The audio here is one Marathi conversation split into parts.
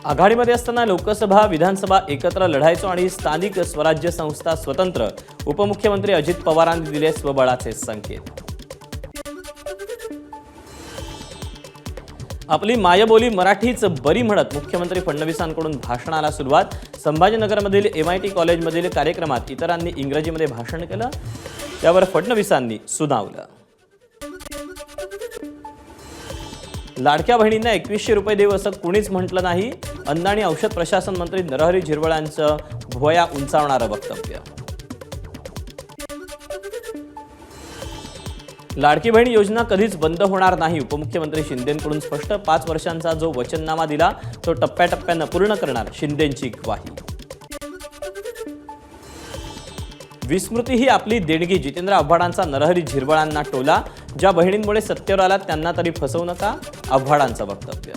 आघाडीमध्ये असताना लोकसभा विधानसभा एकत्र लढायचो आणि स्थानिक स्वराज्य संस्था स्वतंत्र। उपमुख्यमंत्री अजित पवारांनी दिले स्वबळाचे संकेत। आपली मायबोली मराठीच बरी म्हणत मुख्यमंत्री फडणवीसांकडून भाषणाला सुरुवात। संभाजीनगरमधील MIT कॉलेजमधील कार्यक्रमात इतरांनी इंग्रजीमध्ये भाषण केलं, त्यावर फडणवीसांनी सुनावलं। लाडक्या बहिणींना 2100 रुपये देऊ असं कुणीच म्हटलं नाही। अन्न आणि औषध प्रशासन मंत्री नरहरी झिरवळ यांचं भुवया उंचावणारं वक्तव्य। लाडकी बहीण योजना कधीच बंद होणार नाही, उपमुख्यमंत्री शिंदेंकडून स्पष्ट। 5 वर्षांचा जो वचननामा दिला तो टप्प्याटप्प्यानं पूर्ण करणार, शिंदेंची ग्वाही। विस्मृती ही आपली देणगी, जितेंद्र आव्हाडांचा नरहरी झिरवळांना टोला। ज्या बहिणींमुळे सत्तेवर आलात त्यांना तरी फसवू नका, आव्हाडांचं वक्तव्य।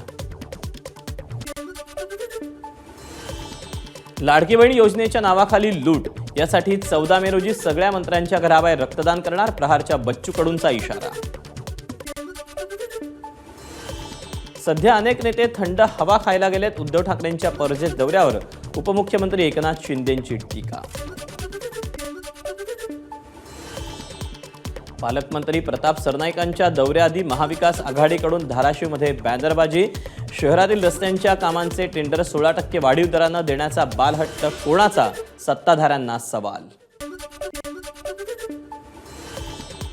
लाडकी बहीण योजनेच्या नावाखाली लूट, यासाठी 14 मे रोजी सगळ्या मंत्र्यांच्या घराबाहेर रक्तदान करणार, प्रहारच्या बच्चू कडूंचा इशारा। सध्या अनेक नेते थंड हवा खायला गेलेत, उद्धव ठाकरेंच्या परदेश दौऱ्यावर उपमुख्यमंत्री एकनाथ शिंदेंची टीका। पालकमंत्री प्रताप सरनाईकांच्या दौऱ्याआधी महाविकास आघाडीकडून धाराशिवमध्ये बॅनरबाजी। शहरातील रस्त्यांच्या कामांचे टेंडर 16% वाढीव दरानं देण्याचा बालहट्ट कोणाचा, सत्ताधाऱ्यांना सवाल।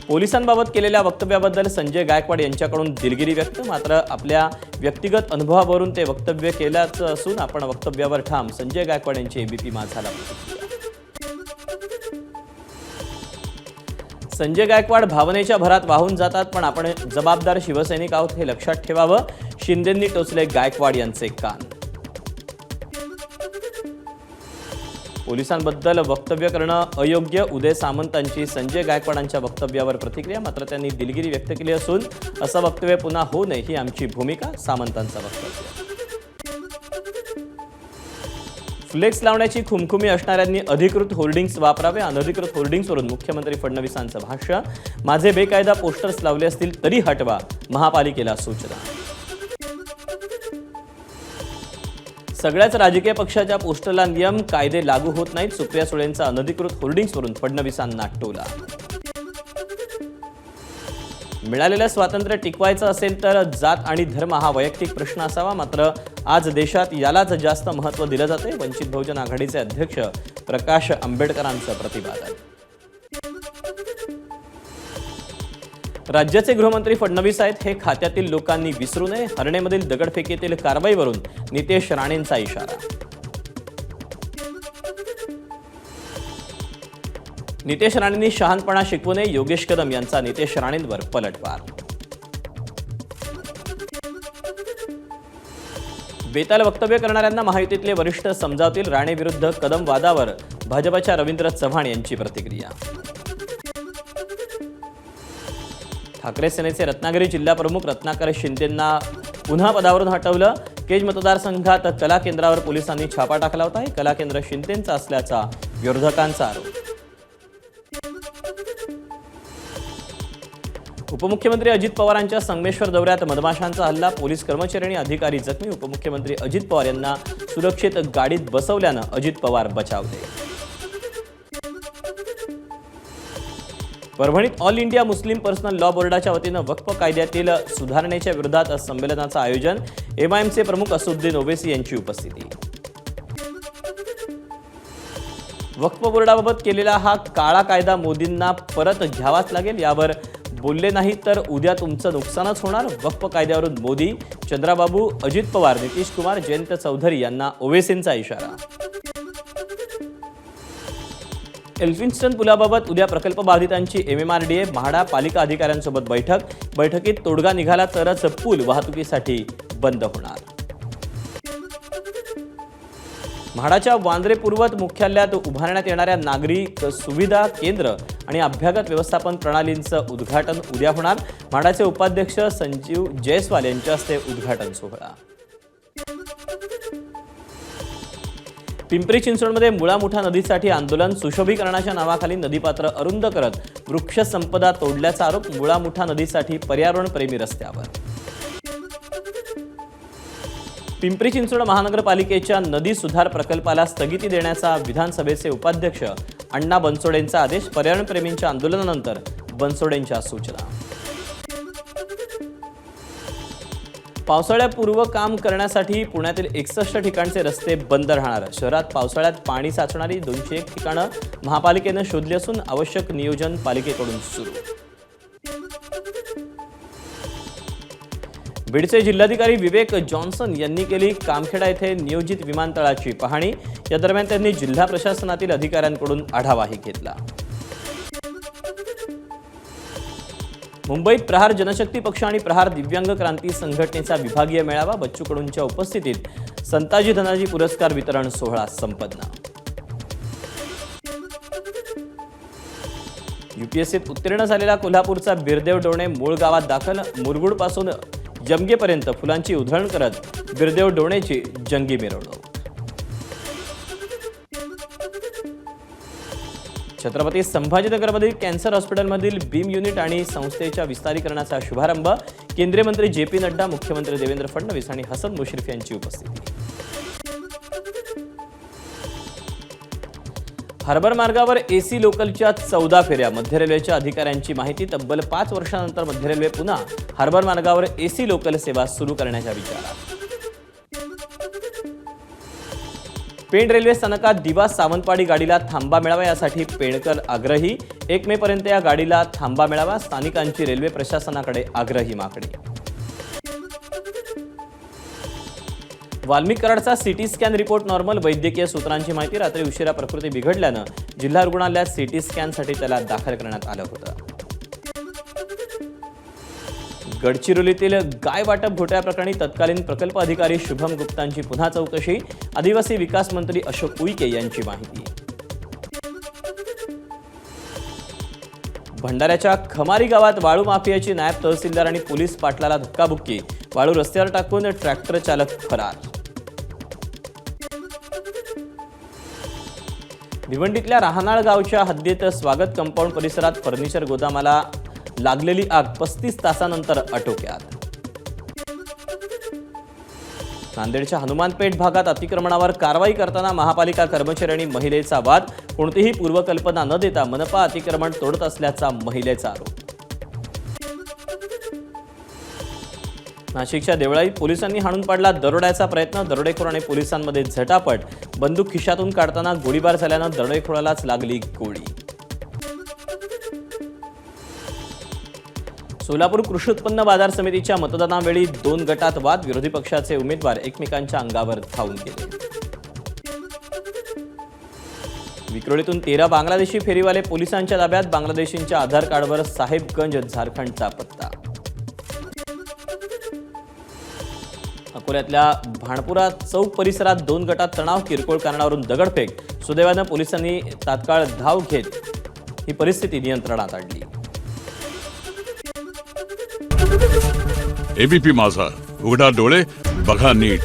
पोलिसांबाबत केलेल्या वक्तव्याबद्दल संजय गायकवाड यांच्याकडून दिलगिरी व्यक्त, मात्र आपल्या व्यक्तिगत अनुभवावरून ते वक्तव्य केल्याचं असून आपण वक्तव्यावर ठाम, संजय गायकवाड यांची ABP माझाला प्रतिक्रिया। संजय गायकवाड भावनेच्या भरात वाहून जातात, पण आपण जबाबदार शिवसैनिक आहोत हे लक्षात ठेवावं, शिंदेंनी टोचले गायकवाड यांचे कान। पोलिसांबद्दल वक्तव्य करणं अयोग्य, उदय सामंतांची संजय गायकवाडांच्या वक्तव्यावर प्रतिक्रिया, मात्र त्यांनी दिलगिरी व्यक्त केली असून असं वक्तव्य पुन्हा होऊ नये ही आमची भूमिका, सामंतांचं वक्तव्य। फ्लेक्स लावण्याची खुमखुमी असणाऱ्यांनी अधिकृत होर्डिंग्स वापरावे, अनधिकृत होर्डिंग्सवरून मुख्यमंत्री फडणवीसांचं भाष्य। माझे बेकायदा पोस्टर्स लावले असतील तरी हटवा, महापालिकेला सूचना। सगळ्याच राजकीय पक्षाच्या पोस्टरला नियम कायदे लागू होत नाहीत, सुप्रिया सुळेंचा अनधिकृत होर्डिंग्सवरून फडणवीसांना टोला। मिळालेलं स्वातंत्र्य टिकवायचं असेल तर जात आणि धर्म हा वैयक्तिक प्रश्न असावा, मात्र आज देशात यालाच जास्त महत्त्व दिलं जाते, वंचित बहुजन आघाडीचे अध्यक्ष प्रकाश आंबेडकरांचं प्रतिपादन। राज्याचे गृहमंत्री फडणवीस आहेत हे खात्यातील लोकांनी विसरू नये, हरणेमधील दगडफेकीतील कारवाईवरून नितेश राणेंचा इशारा। नितेश राणेंनी शहाणपणा शिकवू नये, योगेश कदम यांचा नितेश राणेंवर पलटवार। बेताल वक्तव्य करणाऱ्यांना महायुतीतले वरिष्ठ समजावतील, राणे विरुद्ध कदम वादावर भाजपच्या रवींद्र चव्हाण यांची प्रतिक्रिया। ठाकरे सेनेचे रत्नागिरी जिल्हा प्रमुख रत्नाकर शिंदेंना पुन्हा पदावरून हटवलं। केज मतदारसंघात कला केंद्रावर पोलिसांनी छापा टाकला होता, हे कला केंद्र शिंदेंचं असल्याचा विरोधकांचा आरोप। उपमुख्यमंत्री अजित पवारांच्या संगमेश्वर दौऱ्यात मधमाशांचा हल्ला, पोलीस कर्मचारी आणि अधिकारी जखमी। उपमुख्यमंत्री अजित पवार यांना सुरक्षित गाडीत बसवल्यानं अजित पवार बचावले। परभणीत all India Muslim personal law बोर्डाच्या वतीनं वक्फ कायद्यातील सुधारणेच्या विरोधात संमेलनाचं आयोजन, MIMचे प्रमुख असुद्दीन ओवेसी यांची उपस्थिती। वक्फ बोर्डाबाबत केलेला हा काळा कायदा मोदींना परत घ्यावाच लागेल, यावर बोलले नाही तर उद्या तुमचं नुकसानच होणार। वक्फ कायद्यावरून मोदी, चंद्राबाबू, अजित पवार, नितीश कुमार, जयंत चौधरी यांना ओवेसींचा इशारा। एल्फिन्स्टन पुलाबाबत उद्या प्रकल्प बाधितांची MMRDA म्हाडा पालिका अधिकाऱ्यांसोबत बैठकीत तोडगा निघाला तरच पूल वाहतुकीसाठी बंद होणार। म्हाडाच्या वांद्रे पूर्वत मुख्यालयात उभारण्यात येणाऱ्या नागरिक सुविधा केंद्र आणि अभ्यागत व्यवस्थापन प्रणालींचं उद्घाटन उद्या होणार। म्हाडाचे उपाध्यक्ष संजीव जयस्वाल यांच्या हस्ते उद्घाटन सोहळा। पिंपरी चिंचवडमध्ये मुळामुठा नदीसाठी आंदोलन, सुशोभीकरणाच्या नावाखाली नदीपात्र अरुंद करत वृक्ष संपदा तोडल्याचा आरोप। मुळामुठा नदीसाठी पर्यावरणप्रेमी रस्त्यावर। पिंपरी चिंचवड महानगरपालिकेच्या नदी सुधार प्रकल्पाला स्थगिती देण्याचा विधानसभेचे उपाध्यक्ष अण्णा बनसोडेंचा आदेश. पर्यावरणप्रेमींच्या आंदोलनानंतर बनसोडेंच्या सूचना. पावसाळ्यापूर्व काम करण्यासाठी पुण्यातील 61 ठिकाणचे रस्ते बंद राहणार. शहरात पावसाळ्यात पाणी साचणारी 201 ठिकाणं महापालिकेनं शोधली असून आवश्यक नियोजन पालिकेकडून सुरू. बीडचे जिल्हाधिकारी विवेक जॉन्सन यांनी केली कामखेडा येथे नियोजित विमानतळाची पाहणी. या दरम्यान त्यांनी जिल्हा प्रशासनातील अधिकाऱ्यांकडून आढावाही घेतला. मुंबईत प्रहार जनशक्ती पक्ष आणि प्रहार दिव्यांग क्रांती संघटनेचा विभागीय मेळावा. बच्चू कडूंच्या उपस्थितीत संताजी धनाजी पुरस्कार वितरण सोहळा संपन्न. यूपीएससीत उत्तीर्ण झालेला कोल्हापूरचा बिरदेव डोणे मूळ गावात दाखल. मुरगुडपासून जमगेपर्यंत फुलांची उधळण करत बिरदेव डोणेची जंगी मिरवणूक. छत्रपती संभाजीनगरमधील कॅन्सर हॉस्पिटलमधील बीम युनिट आणि संस्थेच्या विस्तारीकरणाचा शुभारंभ. केंद्रीय मंत्री जे.पी. नड्डा, मुख्यमंत्री देवेंद्र फडणवीस आणि हसन मुश्रीफ यांची उपस्थिती. हार्बर मार्गावर एसी लोकलच्या 14 फेऱ्या. मध्य रेल्वेच्या अधिकाऱ्यांची माहिती. तब्बल 5 वर्षांनंतर मध्य रेल्वे पुन्हा हार्बर मार्गावर एसी लोकल सेवा सुरू करण्याच्या विचारात. पेण रेल्वे स्थानकात दिवा सावंतवाडी गाडीला थांबा मिळावा यासाठी पेणकर आग्रही. 1 मे पर्यंत या गाडीला थांबा मिळावा. स्थानिकांची रेल्वे प्रशासनाकडे आग्रही मागणी. वाल्मिक कराडचा सीटी स्कॅन रिपोर्ट नॉर्मल. वैद्यकीय सूत्रांची माहिती. रात्री उशिरा प्रकृती बिघडल्यानं जिल्हा रुग्णालयात सीटी स्कॅनसाठी त्याला दाखल करण्यात आलं होतं. गडचिरोलीतील गाय वाटप घोटाळ्याप्रकरणी तत्कालीन प्रकल्प अधिकारी शुभम गुप्तांची पुन्हा चौकशी. आदिवासी विकास मंत्री अशोक उईके यांची माहिती. भंडाऱ्याच्या खमारी गावात वाळू माफियाची नायब तहसीलदार आणि पोलीस पाटलाला धक्काबुक्की. वाळू रस्त्यावर टाकून ट्रॅक्टर चालक फरार. भिवंडीतल्या राहनाळ गावच्या हद्दीत स्वागत कंपाऊंड परिसरात फर्निचर गोदामाला लागलेली आग 35 तासानंतर आटोक्यात. नांदेडच्या हनुमानपेठ भागात अतिक्रमणावर कारवाई करताना महापालिका कर्मचारी आणि महिलेचा वाद. कोणतीही पूर्वकल्पना न देता मनपा अतिक्रमण तोडत असल्याचा महिलेचा आरोप. नाशिकच्या देवळाईत पोलिसांनी हाणून पाडला दरोड्याचा प्रयत्न. दरोडेखोर आणि पोलिसांमध्ये झटापट. बंदूक खिशातून काढताना गोळीबार झाल्यानं दरोडेखोरालाच लागली गोळी. सोलापूर कृषी उत्पन्न बाजार समितीच्या मतदानावेळी 2 गटात वाद. विरोधी पक्षाचे उमेदवार एकमेकांच्या अंगावर धावून गेले. विक्रोळीतून 13 बांगलादेशी फेरीवाले पोलिसांच्या ताब्यात. बांगलादेशींच्या आधार कार्डवर साहेबगंज, झारखंडचा पत्ता. अकोल्यातल्या भाणपुरा चौक परिसरात 2 गटात तणाव. किरकोळ कारणावरून दगडफेक. सुदैवानं पोलिसांनी तात्काळ धाव घेत ही परिस्थिती नियंत्रणात आणली. एबीपी माझा, उघडा डोळे बघा नीट.